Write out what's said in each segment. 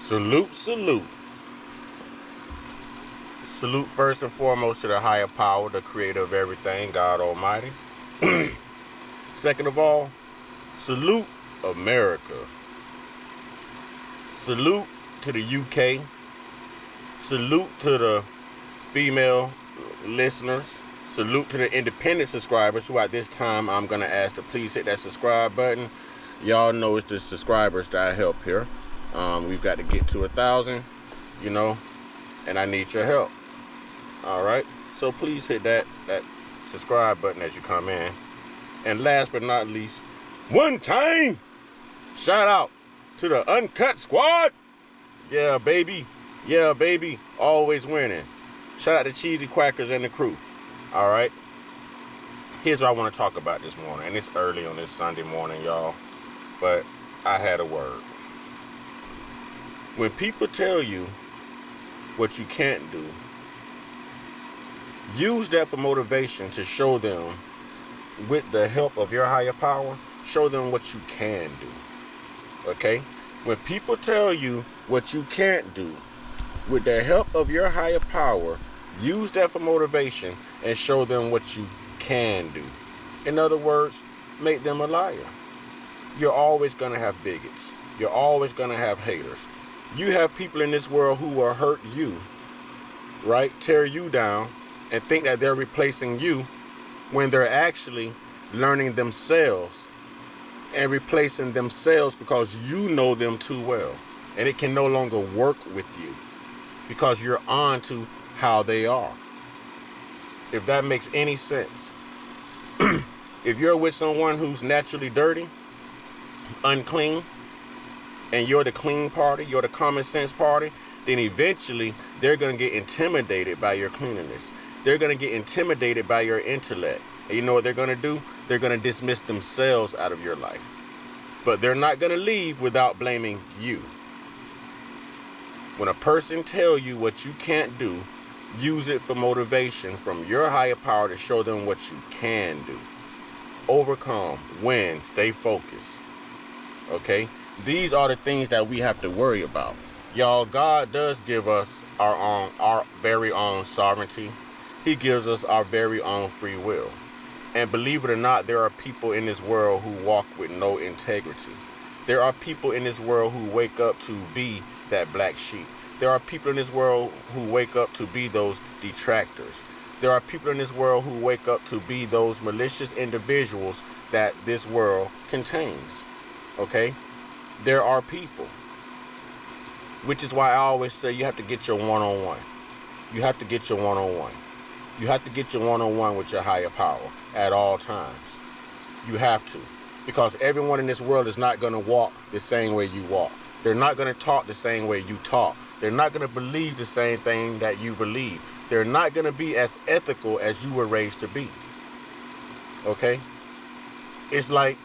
Salute, salute. Salute first and foremost to the higher power, the creator of everything, God Almighty. Second of all, salute America. Salute to the UK. Salute to the female listeners. Salute to the independent subscribers who at this time I'm going to ask to please hit that subscribe button. Y'all know it's the subscribers that I help here. We've got to get to 1,000, and I need your help. All right, so please hit that subscribe button as you come in. And last but not least, one time shout out to the Uncut Squad. Yeah, baby. Yeah, baby. Always winning. Shout out to Cheesy Quackers and the crew. All right. Here's what I want to talk about this morning. And it's early on this Sunday morning, y'all. But I had a word. When people tell you what you can't do, use that for motivation to show them, with the help of your higher power, show them what you can do. Okay? When people tell you what you can't do, with the help of your higher power, use that for motivation and show them what you can do. In other words, make them a liar. You're always going to have bigots. You're always going to have haters. You have people in this world who will hurt you, right? Tear you down and think that they're replacing you when they're actually learning themselves and replacing themselves because you know them too well. And it can no longer work with you because you're on to how they are. If that makes any sense. If you're with someone who's naturally dirty, unclean, and you're the clean party, you're the common sense party, then eventually they're going to get intimidated by your cleanliness. They're going to get intimidated by your intellect. And you know what they're going to do? They're going to dismiss themselves out of your life. But they're not going to leave without blaming you. When a person tells you what you can't do, use it for motivation from your higher power to show them what you can do. Overcome, win, stay focused. Okay? These are the things that we have to worry about. Y'all, God does give us our very own sovereignty. He gives us our very own free will. And believe it or not, there are people in this world who walk with no integrity. There are people in this world who wake up to be that black sheep. There are people in this world who wake up to be those detractors. There are people in this world who wake up to be those malicious individuals that this world contains. Okay? There are people. Which is why I always say you have to get your one-on-one. You have to get your one-on-one. You have to get your one-on-one with your higher power at all times. You have to. Because everyone in this world is not going to walk the same way you walk. They're not going to talk the same way you talk. They're not going to believe the same thing that you believe. They're not going to be as ethical as you were raised to be. Okay? It's like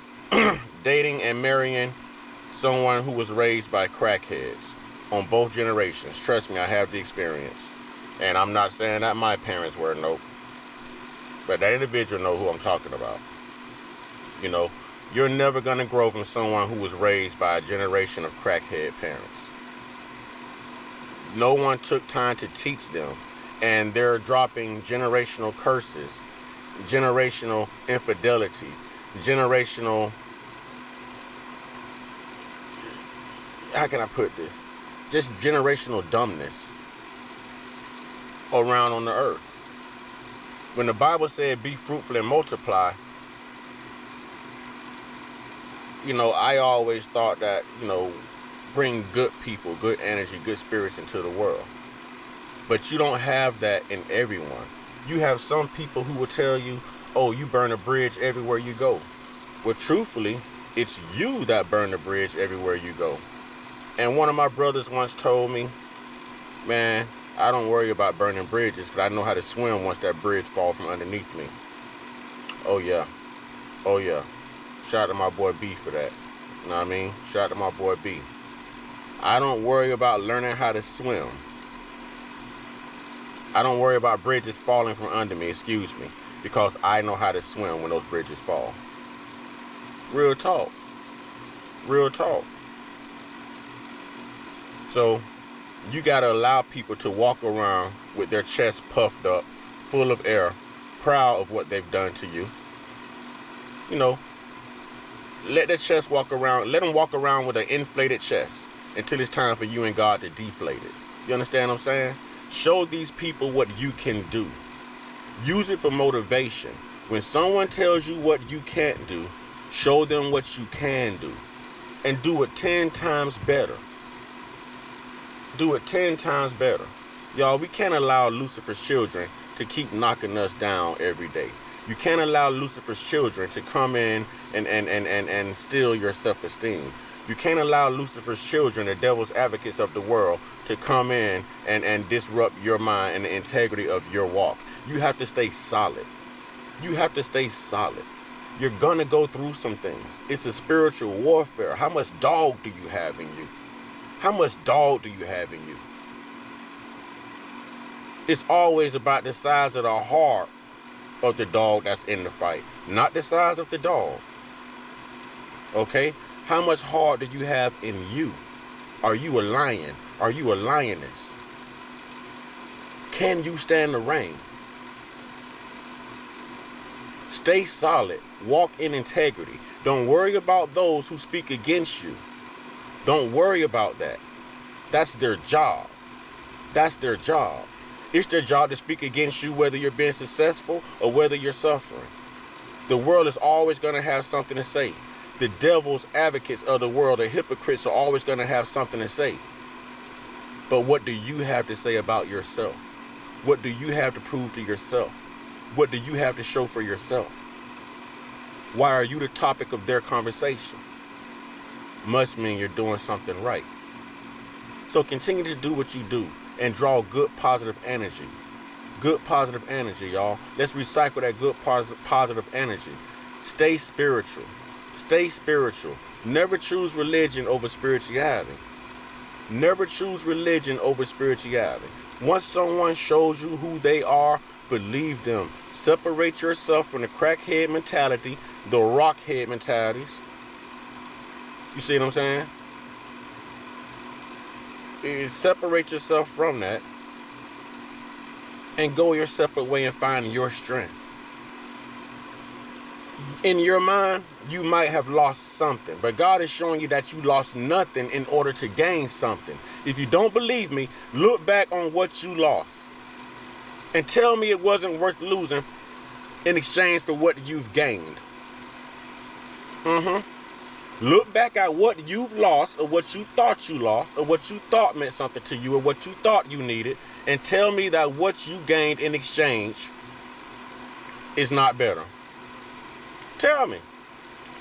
dating and marrying someone who was raised by crackheads on both generations. Trust me, I have the experience. And I'm not saying that my parents were, nope. But that individual know who I'm talking about. You're never going to grow from someone who was raised by a generation of crackhead parents. No one took time to teach them. And they're dropping generational curses, generational infidelity, generational, how can I put this? Just generational dumbness around on the earth. When the Bible said be fruitful and multiply, I always thought that, bring good people, good energy, good spirits into the world. But you don't have that in everyone. You have some people who will tell you, oh, you burn a bridge everywhere you go. Well, truthfully, it's you that burn the bridge everywhere you go. And one of my brothers once told me, man, I don't worry about burning bridges because I know how to swim once that bridge falls from underneath me. Oh, yeah. Oh, yeah. Shout out to my boy B for that. You know what I mean? Shout out to my boy B. I don't worry about learning how to swim. I don't worry about bridges falling from under me, because I know how to swim when those bridges fall. Real talk. Real talk. So you got to allow people to walk around with their chest puffed up, full of air, proud of what they've done to you. You know, let their chest walk around, let them walk around with an inflated chest until it's time for you and God to deflate it. You understand what I'm saying? Show these people what you can do. Use it for motivation. When someone tells you what you can't do, show them what you can do. And do it 10 times better. Do it 10 times better. Y'all, we can't allow Lucifer's children to keep knocking us down every day. You can't allow Lucifer's children to come in and steal your self-esteem. You can't allow Lucifer's children, the devil's advocates of the world, to come in and disrupt your mind and the integrity of your walk. You have to stay solid. You have to stay solid. You're gonna go through some things. It's a spiritual warfare. How much dog do you have in you? How much dog do you have in you? It's always about the size of the heart of the dog that's in the fight, not the size of the dog. Okay? How much heart do you have in you? Are you a lion? Are you a lioness? Can you stand the rain? Stay solid. Walk in integrity. Don't worry about those who speak against you. Don't worry about that. That's their job. That's their job. It's their job to speak against you, whether you're being successful or whether you're suffering. The world is always going to have something to say. The devil's advocates of the world, the hypocrites, are always going to have something to say. But what do you have to say about yourself? What do you have to prove to yourself? What do you have to show for yourself? Why are you the topic of their conversation? Must mean you're doing something right. So continue to do what you do and draw good positive energy. Good positive energy, y'all. Let's recycle that good positive energy. Stay spiritual. Stay spiritual. Never choose religion over spirituality. Never choose religion over spirituality. Once someone shows you who they are, believe them. Separate yourself from the crackhead mentality, the rockhead mentalities. You see what I'm saying? Separate yourself from that and go your separate way and find your strength. In your mind, you might have lost something, but God is showing you that you lost nothing in order to gain something. If you don't believe me, look back on what you lost and tell me it wasn't worth losing in exchange for what you've gained. Look back at what you've lost, or what you thought you lost, or what you thought meant something to you, or what you thought you needed, and tell me that what you gained in exchange is not better. Tell me.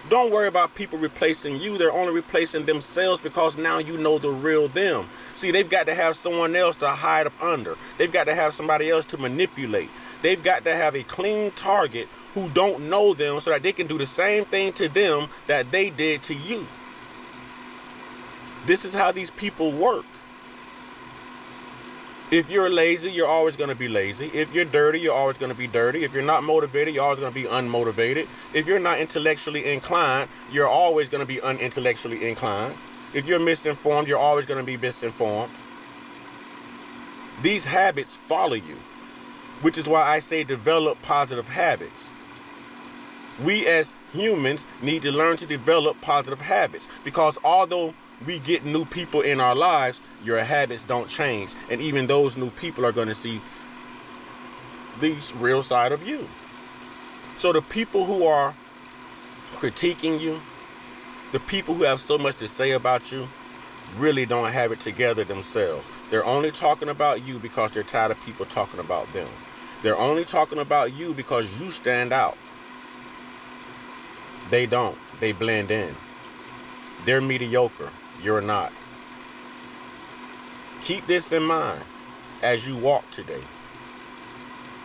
Don't worry about people replacing you. They're only replacing themselves because now you know the real them. See, they've got to have someone else to hide up under. They've got to have somebody else to manipulate. They've got to have a clean target who don't know them so that they can do the same thing to them that they did to you. This is how these people work. If you're lazy, you're always going to be lazy. If you're dirty, you're always going to be dirty. If you're not motivated, you're always going to be unmotivated. If you're not intellectually inclined, you're always going to be unintellectually inclined. If you're misinformed, you're always going to be misinformed. These habits follow you, which is why I say develop positive habits. We as humans need to learn to develop positive habits, because although we get new people in our lives, your habits don't change. And even those new people are going to see the real side of you. So the people who are critiquing you, the people who have so much to say about you, really don't have it together themselves. They're only talking about you because they're tired of people talking about them. They're only talking about you because you stand out. They don't. They blend in. They're mediocre. You're not. Keep this in mind as you walk today.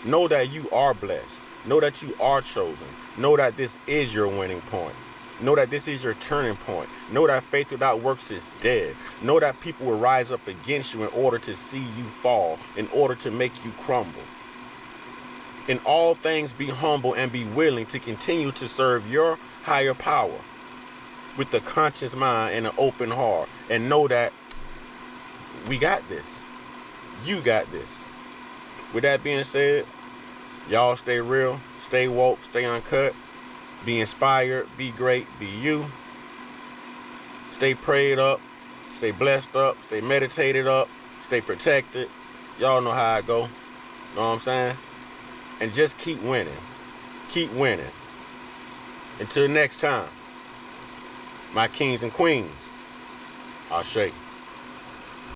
Know that you are blessed. Know that you are chosen. Know that this is your winning point. Know that this is your turning point. Know that faith without works is dead. Know that people will rise up against you in order to see you fall, in order to make you crumble. In all things, be humble and be willing to continue to serve your higher power with a conscious mind and an open heart. And know that We got this. You got this. With that being said, y'all stay real, stay woke, stay uncut, be inspired, be great, be you. Stay prayed up, stay blessed up, stay meditated up, stay protected. Y'all know how I go. Know what I'm saying? And just keep winning. Keep winning. Until next time, my kings and queens, Ashe.